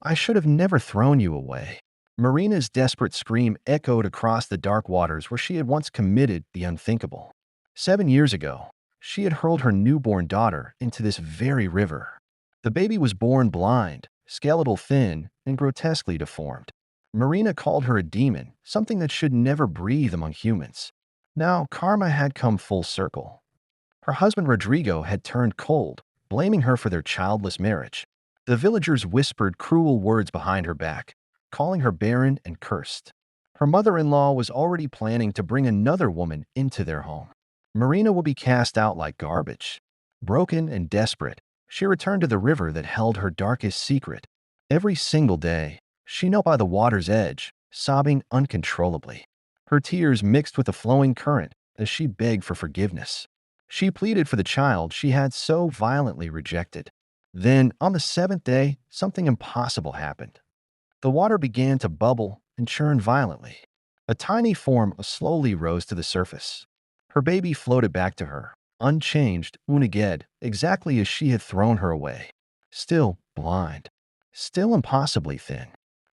I should have never thrown you away. Marina's desperate scream echoed across the dark waters where she had once committed the unthinkable. 7 years ago, she had hurled her newborn daughter into this very river. The baby was born blind, skeletal thin, and grotesquely deformed. Marina called her a demon, something that should never breathe among humans. Now, karma had come full circle. Her husband Rodrigo had turned cold, blaming her for their childless marriage. The villagers whispered cruel words behind her back, calling her barren and cursed. Her mother-in-law was already planning to bring another woman into their home. Marina would be cast out like garbage. Broken and desperate, she returned to the river that held her darkest secret. Every single day, she knelt by the water's edge, sobbing uncontrollably. Her tears mixed with the flowing current as she begged for forgiveness. She pleaded for the child she had so violently rejected. Then, on the seventh day, something impossible happened. The water began to bubble and churn violently. A tiny form slowly rose to the surface. Her baby floated back to her, unchanged, uniged, exactly as she had thrown her away. Still blind. Still impossibly thin.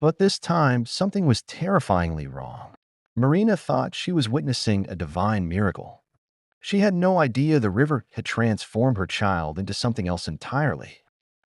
But this time, something was terrifyingly wrong. Marina thought she was witnessing a divine miracle. She had no idea the river had transformed her child into something else entirely.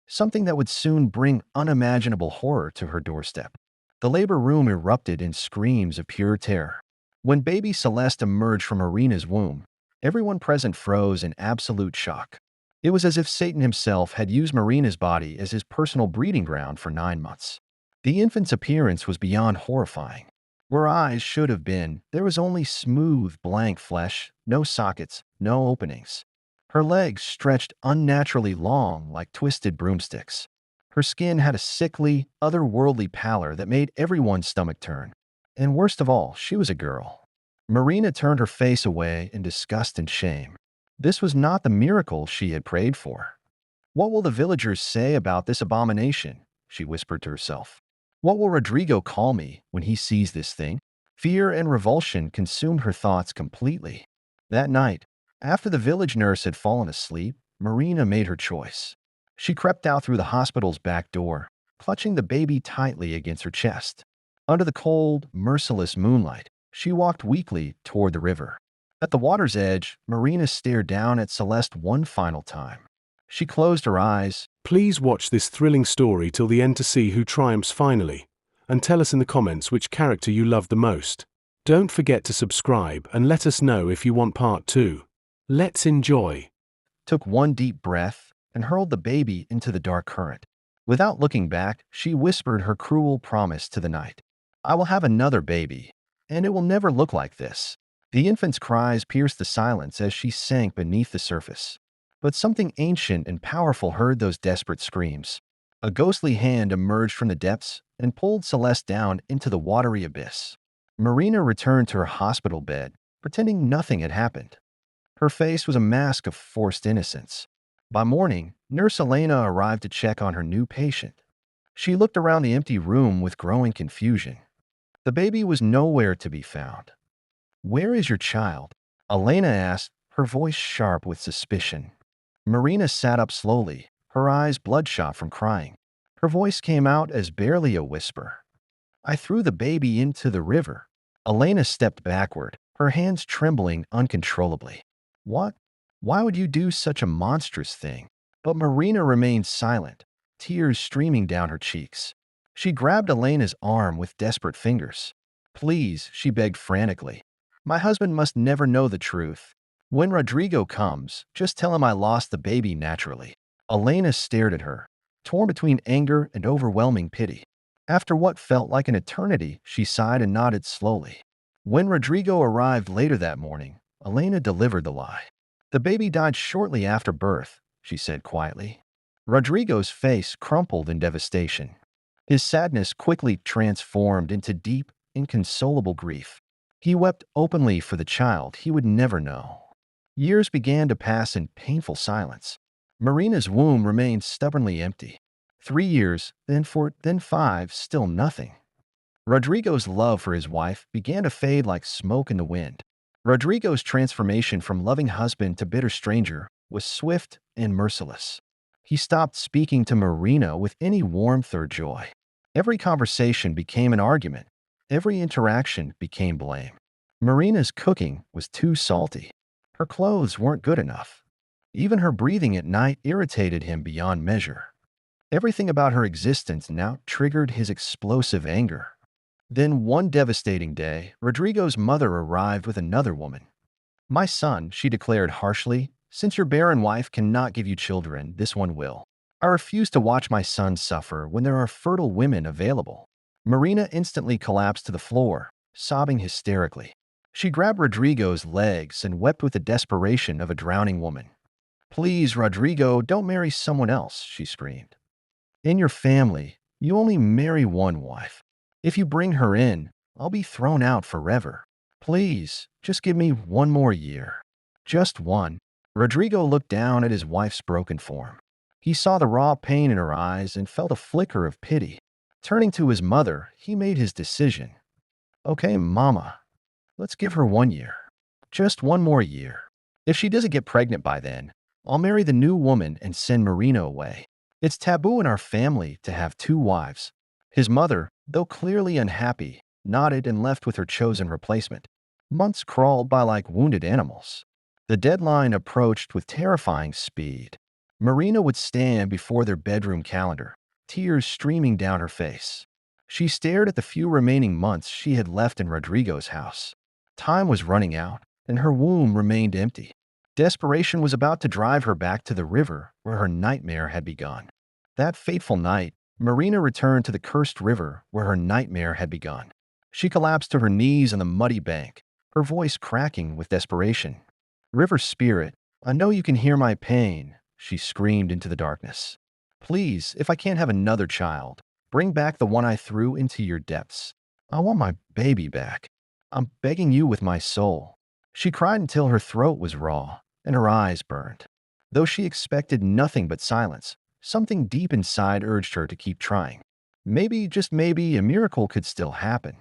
Something that would soon bring unimaginable horror to her doorstep. The labor room erupted in screams of pure terror. When baby Celeste emerged from Marina's womb, everyone present froze in absolute shock. It was as if Satan himself had used Marina's body as his personal breeding ground for 9 months. The infant's appearance was beyond horrifying. Where eyes should have been, there was only smooth, blank flesh, no sockets, no openings. Her legs stretched unnaturally long like twisted broomsticks. Her skin had a sickly, otherworldly pallor that made everyone's stomach turn. And worst of all, she was a girl. Marina turned her face away in disgust and shame. This was not the miracle she had prayed for. "What will the villagers say about this abomination?" she whispered to herself. "What will Rodrigo call me when he sees this thing?" Fear and revulsion consumed her thoughts completely. That night, after the village nurse had fallen asleep, Marina made her choice. She crept out through the hospital's back door, clutching the baby tightly against her chest. Under the cold, merciless moonlight, she walked weakly toward the river. At the water's edge, Marina stared down at Celeste one final time. She closed her eyes. Please watch this thrilling story till the end to see who triumphs finally, and tell us in the comments which character you loved the most. Don't forget to subscribe and let us know if you want part 2. Let's enjoy. Took one deep breath and hurled the baby into the dark current. Without looking back, she whispered her cruel promise to the night. "I will have another baby, and it will never look like this." The infant's cries pierced the silence as she sank beneath the surface. But something ancient and powerful heard those desperate screams. A ghostly hand emerged from the depths and pulled Celeste down into the watery abyss. Marina returned to her hospital bed, pretending nothing had happened. Her face was a mask of forced innocence. By morning, Nurse Elena arrived to check on her new patient. She looked around the empty room with growing confusion. The baby was nowhere to be found. "Where is your child?" Elena asked, her voice sharp with suspicion. Marina sat up slowly, her eyes bloodshot from crying. Her voice came out as barely a whisper. "I threw the baby into the river." Elena stepped backward, her hands trembling uncontrollably. "What? Why would you do such a monstrous thing?" But Marina remained silent, tears streaming down her cheeks. She grabbed Elena's arm with desperate fingers. "Please," she begged frantically. "My husband must never know the truth. When Rodrigo comes, just tell him I lost the baby naturally." Elena stared at her, torn between anger and overwhelming pity. After what felt like an eternity, she sighed and nodded slowly. When Rodrigo arrived later that morning, Elena delivered the lie. "The baby died shortly after birth," she said quietly. Rodrigo's face crumpled in devastation. His sadness quickly transformed into deep, inconsolable grief. He wept openly for the child he would never know. Years began to pass in painful silence. Marina's womb remained stubbornly empty. 3 years, then 4, then 5, still nothing. Rodrigo's love for his wife began to fade like smoke in the wind. Rodrigo's transformation from loving husband to bitter stranger was swift and merciless. He stopped speaking to Marina with any warmth or joy. Every conversation became an argument. Every interaction became blame. Marina's cooking was too salty. Her clothes weren't good enough. Even her breathing at night irritated him beyond measure. Everything about her existence now triggered his explosive anger. Then one devastating day, Rodrigo's mother arrived with another woman. "My son," she declared harshly, "since your barren wife cannot give you children, this one will. I refuse to watch my son suffer when there are fertile women available." Marina instantly collapsed to the floor, sobbing hysterically. She grabbed Rodrigo's legs and wept with the desperation of a drowning woman. "Please, Rodrigo, don't marry someone else," she screamed. "In your family, you only marry one wife. If you bring her in, I'll be thrown out forever. Please, just give me one more year. Just one." Rodrigo looked down at his wife's broken form. He saw the raw pain in her eyes and felt a flicker of pity. Turning to his mother, he made his decision. "Okay, Mama, let's give her 1 year. Just one more year. If she doesn't get pregnant by then, I'll marry the new woman and send Marina away. It's taboo in our family to have two wives." His mother, though clearly unhappy, nodded and left with her chosen replacement. Months crawled by like wounded animals. The deadline approached with terrifying speed. Marina would stand before their bedroom calendar, tears streaming down her face. She stared at the few remaining months she had left in Rodrigo's house. Time was running out, and her womb remained empty. Desperation was about to drive her back to the river where her nightmare had begun. That fateful night, Marina returned to the cursed river where her nightmare had begun. She collapsed to her knees on the muddy bank, her voice cracking with desperation. "River spirit, I know you can hear my pain," she screamed into the darkness. "Please, if I can't have another child, bring back the one I threw into your depths. I want my baby back. I'm begging you with my soul." She cried until her throat was raw and her eyes burned. Though she expected nothing but silence, something deep inside urged her to keep trying. Maybe, just maybe, a miracle could still happen.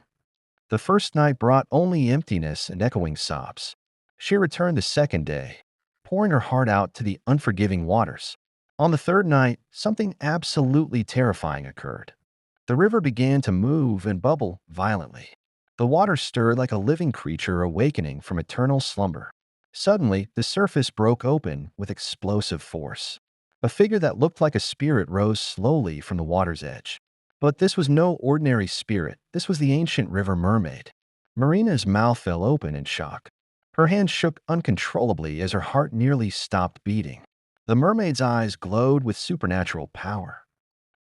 The first night brought only emptiness and echoing sobs. She returned the second day, pouring her heart out to the unforgiving waters. On the third night, something absolutely terrifying occurred. The river began to move and bubble violently. The water stirred like a living creature awakening from eternal slumber. Suddenly, the surface broke open with explosive force. A figure that looked like a spirit rose slowly from the water's edge. But this was no ordinary spirit. This was the ancient river mermaid. Marina's mouth fell open in shock. Her hands shook uncontrollably as her heart nearly stopped beating. The mermaid's eyes glowed with supernatural power.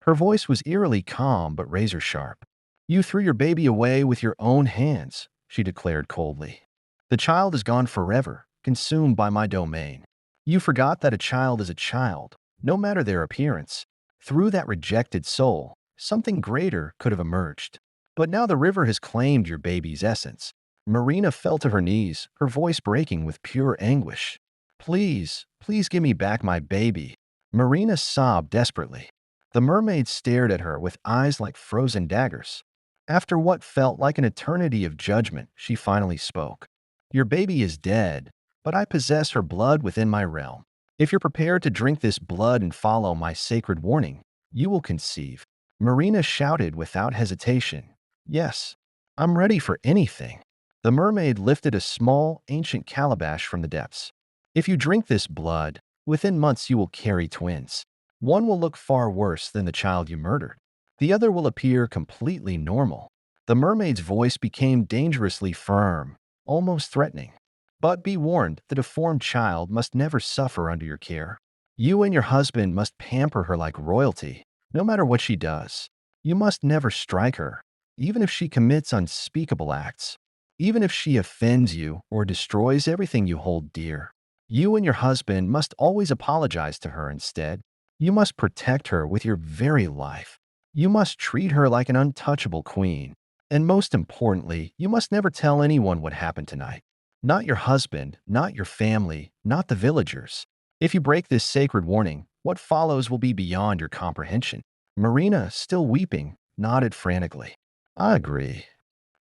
Her voice was eerily calm but razor sharp. "You threw your baby away with your own hands," she declared coldly. "The child is gone forever, consumed by my domain. You forgot that a child is a child, no matter their appearance. Through that rejected soul, something greater could have emerged. But now the river has claimed your baby's essence." Marina fell to her knees, her voice breaking with pure anguish. "Please, please give me back my baby." Marina sobbed desperately. The mermaid stared at her with eyes like frozen daggers. After what felt like an eternity of judgment, she finally spoke. "Your baby is dead, but I possess her blood within my realm. If you're prepared to drink this blood and follow my sacred warning, you will conceive." Marina shouted without hesitation, "Yes, I'm ready for anything." The mermaid lifted a small, ancient calabash from the depths. "If you drink this blood, within months you will carry twins. One will look far worse than the child you murdered. The other will appear completely normal." The mermaid's voice became dangerously firm, almost threatening. "But be warned, the deformed child must never suffer under your care. You and your husband must pamper her like royalty, no matter what she does. You must never strike her, even if she commits unspeakable acts. Even if she offends you or destroys everything you hold dear. You and your husband must always apologize to her instead. You must protect her with your very life. You must treat her like an untouchable queen. And most importantly, you must never tell anyone what happened tonight. Not your husband, not your family, not the villagers. If you break this sacred warning, what follows will be beyond your comprehension." Marina, still weeping, nodded frantically. "I agree.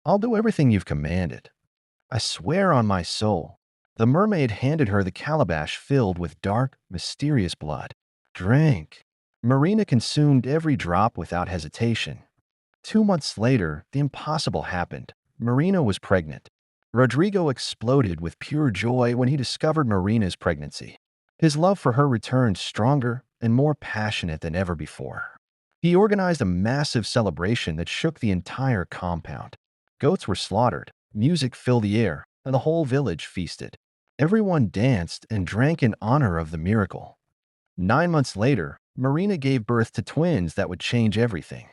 I'll do everything you've commanded. I swear on my soul." The mermaid handed her the calabash filled with dark, mysterious blood. "Drink." Marina consumed every drop without hesitation. 2 months later, the impossible happened. Marina was pregnant. Rodrigo exploded with pure joy when he discovered Marina's pregnancy. His love for her returned stronger and more passionate than ever before. He organized a massive celebration that shook the entire compound. Goats were slaughtered, music filled the air, and the whole village feasted. Everyone danced and drank in honor of the miracle. 9 months later, Marina gave birth to twins that would change everything.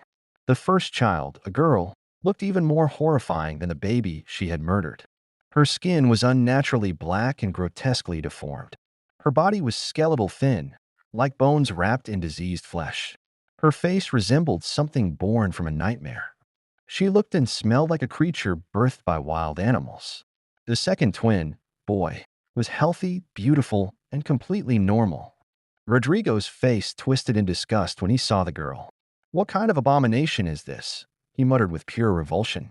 The first child, a girl, looked even more horrifying than the baby she had murdered. Her skin was unnaturally black and grotesquely deformed. Her body was skeletal thin, like bones wrapped in diseased flesh. Her face resembled something born from a nightmare. She looked and smelled like a creature birthed by wild animals. The second twin, boy, was healthy, beautiful, and completely normal. Rodrigo's face twisted in disgust when he saw the girl. "What kind of abomination is this?" he muttered with pure revulsion.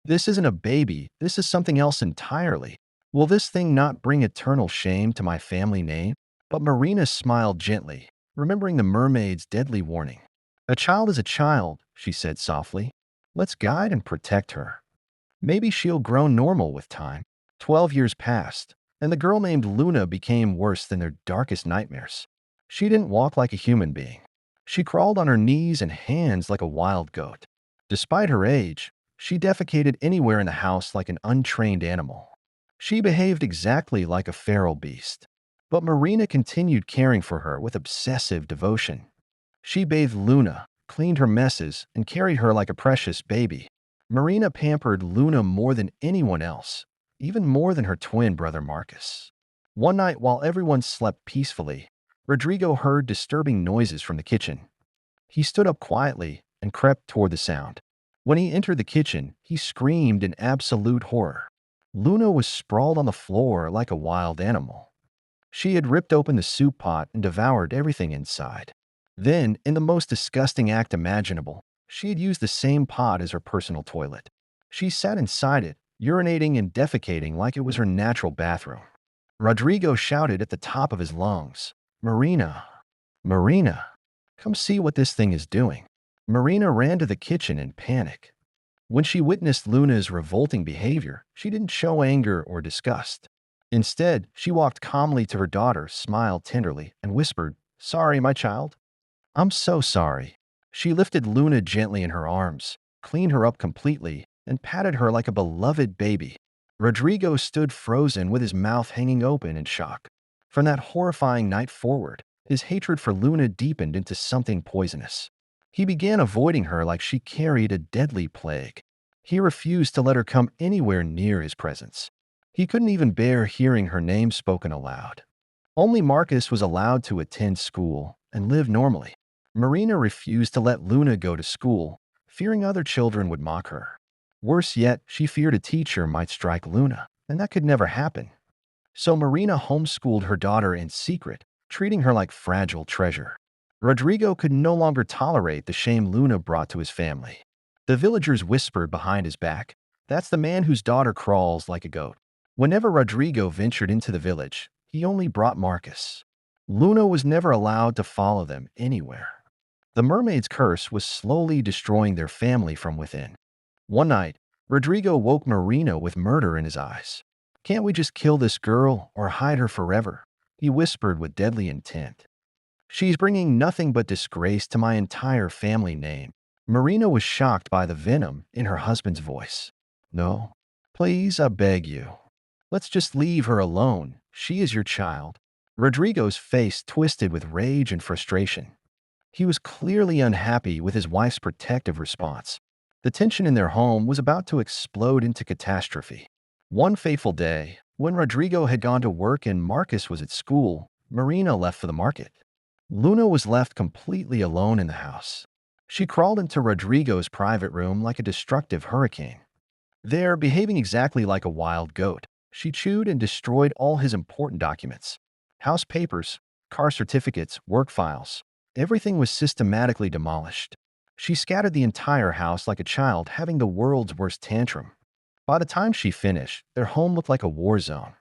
"This isn't a baby, this is something else entirely. Will this thing not bring eternal shame to my family name?" But Marina smiled gently, remembering the mermaid's deadly warning. "A child is a child," she said softly. "Let's guide and protect her. Maybe she'll grow normal with time." 12 years passed, and the girl named Luna became worse than their darkest nightmares. She didn't walk like a human being. She crawled on her knees and hands like a wild goat. Despite her age, she defecated anywhere in the house like an untrained animal. She behaved exactly like a feral beast. But Marina continued caring for her with obsessive devotion. She bathed Luna, cleaned her messes, and carried her like a precious baby. Marina pampered Luna more than anyone else, even more than her twin brother Marcus. One night while everyone slept peacefully, Rodrigo heard disturbing noises from the kitchen. He stood up quietly and crept toward the sound. When he entered the kitchen, he screamed in absolute horror. Luna was sprawled on the floor like a wild animal. She had ripped open the soup pot and devoured everything inside. Then, in the most disgusting act imaginable, she had used the same pot as her personal toilet. She sat inside it, urinating and defecating like it was her natural bathroom. Rodrigo shouted at the top of his lungs, "Marina! Marina! Come see what this thing is doing." Marina ran to the kitchen in panic. When she witnessed Luna's revolting behavior, she didn't show anger or disgust. Instead, she walked calmly to her daughter, smiled tenderly, and whispered, "Sorry, my child. I'm so sorry." She lifted Luna gently in her arms, cleaned her up completely, and patted her like a beloved baby. Rodrigo stood frozen with his mouth hanging open in shock. From that horrifying night forward, his hatred for Luna deepened into something poisonous. He began avoiding her like she carried a deadly plague. He refused to let her come anywhere near his presence. He couldn't even bear hearing her name spoken aloud. Only Marcus was allowed to attend school and live normally. Marina refused to let Luna go to school, fearing other children would mock her. Worse yet, she feared a teacher might strike Luna, and that could never happen. So Marina homeschooled her daughter in secret, treating her like fragile treasure. Rodrigo could no longer tolerate the shame Luna brought to his family. The villagers whispered behind his back, "That's the man whose daughter crawls like a goat." Whenever Rodrigo ventured into the village, he only brought Marcus. Luna was never allowed to follow them anywhere. The mermaid's curse was slowly destroying their family from within. One night, Rodrigo woke Marina with murder in his eyes. "Can't we just kill this girl or hide her forever?" he whispered with deadly intent. "She's bringing nothing but disgrace to my entire family name." Marina was shocked by the venom in her husband's voice. "No, please, I beg you. Let's just leave her alone. She is your child." Rodrigo's face twisted with rage and frustration. He was clearly unhappy with his wife's protective response. The tension in their home was about to explode into catastrophe. One fateful day, when Rodrigo had gone to work and Marcus was at school, Marina left for the market. Luna was left completely alone in the house. She crawled into Rodrigo's private room like a destructive hurricane. There, behaving exactly like a wild goat, she chewed and destroyed all his important documents. House papers, car certificates, work files. Everything was systematically demolished. She scattered the entire house like a child having the world's worst tantrum. By the time she finished, their home looked like a war zone.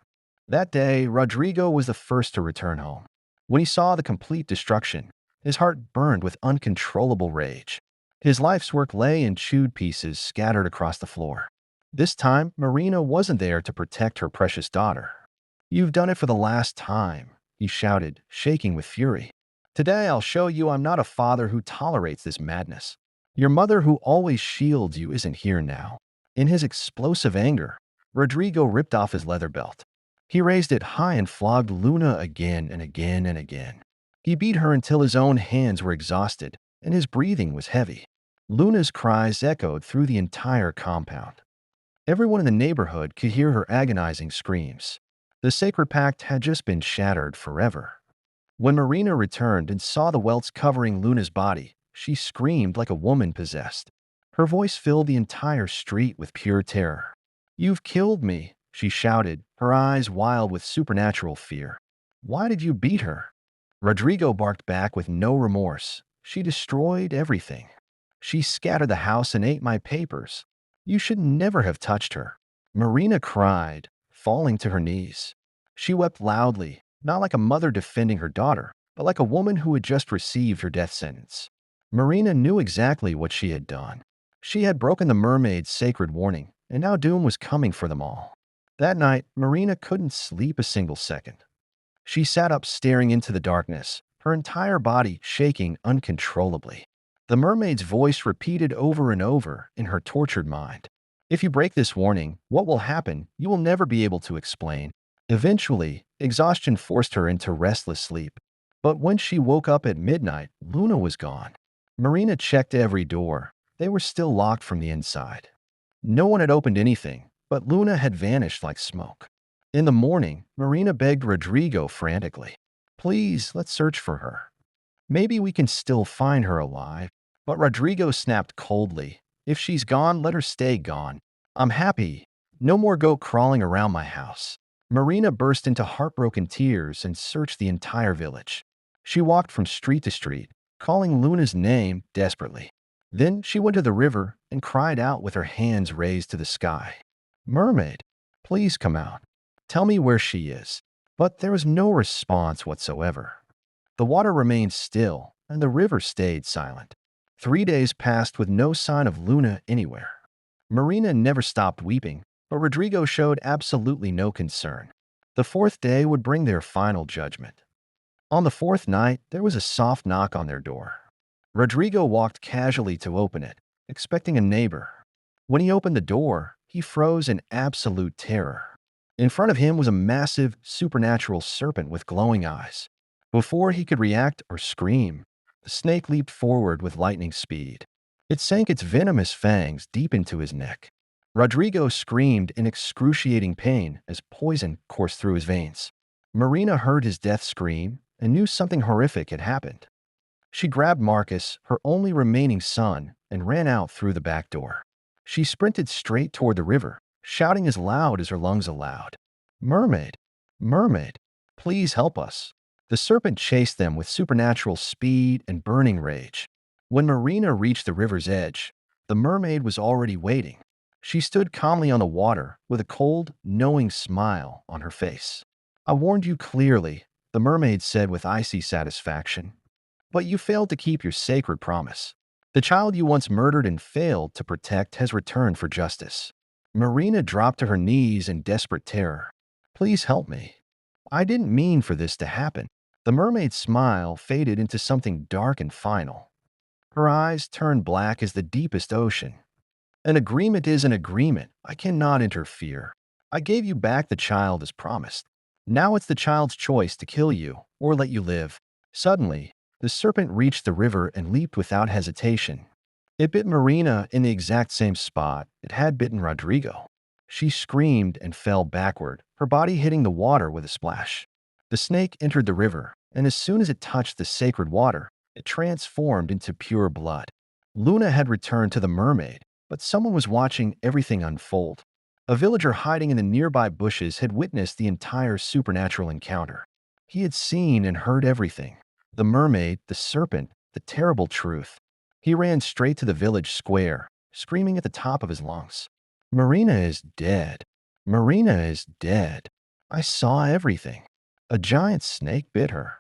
That day, Rodrigo was the first to return home. When he saw the complete destruction, his heart burned with uncontrollable rage. His life's work lay in chewed pieces scattered across the floor. This time, Marina wasn't there to protect her precious daughter. "You've done it for the last time," he shouted, shaking with fury. "Today I'll show you I'm not a father who tolerates this madness. Your mother who always shields you isn't here now." In his explosive anger, Rodrigo ripped off his leather belt. He raised it high and flogged Luna again and again and again. He beat her until his own hands were exhausted and his breathing was heavy. Luna's cries echoed through the entire compound. Everyone in the neighborhood could hear her agonizing screams. The sacred pact had just been shattered forever. When Marina returned and saw the welts covering Luna's body, she screamed like a woman possessed. Her voice filled the entire street with pure terror. "You've killed me," she shouted, her eyes wild with supernatural fear. "Why did you beat her?" Rodrigo barked back with no remorse. "She destroyed everything. She scattered the house and ate my papers. You should never have touched her." Marina cried, falling to her knees. She wept loudly, not like a mother defending her daughter, but like a woman who had just received her death sentence. Marina knew exactly what she had done. She had broken the mermaid's sacred warning, and now doom was coming for them all. That night, Marina couldn't sleep a single second. She sat up staring into the darkness, her entire body shaking uncontrollably. The mermaid's voice repeated over and over in her tortured mind. "If you break this warning, what will happen, you will never be able to explain." Eventually, exhaustion forced her into restless sleep. But when she woke up at midnight, Luna was gone. Marina checked every door. They were still locked from the inside. No one had opened anything, but Luna had vanished like smoke. In the morning, Marina begged Rodrigo frantically, "Please, let's search for her. Maybe we can still find her alive." But Rodrigo snapped coldly, "If she's gone, let her stay gone. I'm happy. No more goat crawling around my house." Marina burst into heartbroken tears and searched the entire village. She walked from street to street, calling Luna's name desperately. Then she went to the river and cried out with her hands raised to the sky. "Mermaid, please come out. Tell me where she is." But there was no response whatsoever. The water remained still, and the river stayed silent. 3 days passed with no sign of Luna anywhere. Marina never stopped weeping, but Rodrigo showed absolutely no concern. The fourth day would bring their final judgment. On the fourth night, there was a soft knock on their door. Rodrigo walked casually to open it, expecting a neighbor. When he opened the door, he froze in absolute terror. In front of him was a massive, supernatural serpent with glowing eyes. Before he could react or scream, the snake leaped forward with lightning speed. It sank its venomous fangs deep into his neck. Rodrigo screamed in excruciating pain as poison coursed through his veins. Marina heard his death scream and knew something horrific had happened. She grabbed Marcus, her only remaining son, and ran out through the back door. She sprinted straight toward the river, shouting as loud as her lungs allowed. "Mermaid! Mermaid! Please help us!" The serpent chased them with supernatural speed and burning rage. When Marina reached the river's edge, the mermaid was already waiting. She stood calmly on the water with a cold, knowing smile on her face. "I warned you clearly," the mermaid said with icy satisfaction. "But you failed to keep your sacred promise. The child you once murdered and failed to protect has returned for justice." Marina dropped to her knees in desperate terror. "Please help me. I didn't mean for this to happen." The mermaid's smile faded into something dark and final. Her eyes turned black as the deepest ocean. "An agreement is an agreement. I cannot interfere. I gave you back the child as promised. Now it's the child's choice to kill you or let you live." Suddenly, the serpent reached the river and leaped without hesitation. It bit Marina in the exact same spot it had bitten Rodrigo. She screamed and fell backward, her body hitting the water with a splash. The snake entered the river, and as soon as it touched the sacred water, it transformed into pure blood. Luna had returned to the mermaid, but someone was watching everything unfold. A villager hiding in the nearby bushes had witnessed the entire supernatural encounter. He had seen and heard everything. The mermaid, the serpent, the terrible truth. He ran straight to the village square, screaming at the top of his lungs. "Marina is dead. Marina is dead. I saw everything. A giant snake bit her.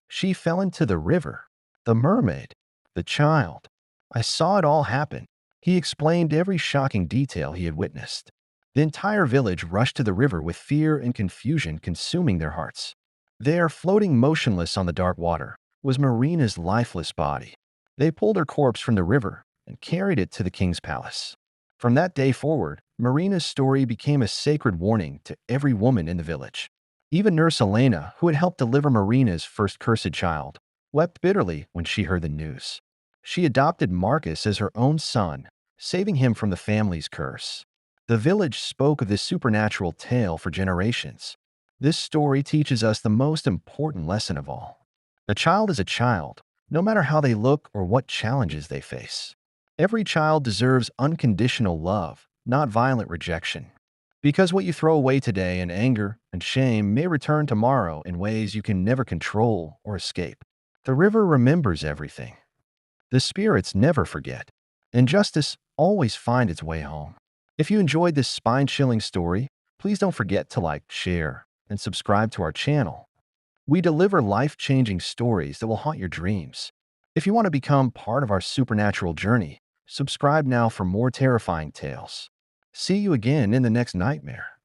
She fell into the river. The mermaid. The child. I saw it all happen. He explained every shocking detail he had witnessed. The entire village rushed to the river with fear and confusion consuming their hearts. There, floating motionless on the dark water, was Marina's lifeless body. They pulled her corpse from the river and carried it to the king's palace. From that day forward, Marina's story became a sacred warning to every woman in the village. Even Nurse Elena, who had helped deliver Marina's first cursed child, wept bitterly when she heard the news. She adopted Marcus as her own son, saving him from the family's curse. The village spoke of this supernatural tale for generations. This story teaches us the most important lesson of all. A child is a child, no matter how they look or what challenges they face. Every child deserves unconditional love, not violent rejection. Because what you throw away today in anger and shame may return tomorrow in ways you can never control or escape. The river remembers everything. The spirits never forget, and justice always finds its way home. If you enjoyed this spine-chilling story, please don't forget to like, share, and subscribe to our channel. We deliver life-changing stories that will haunt your dreams. If you want to become part of our supernatural journey, subscribe now for more terrifying tales. See you again in the next nightmare.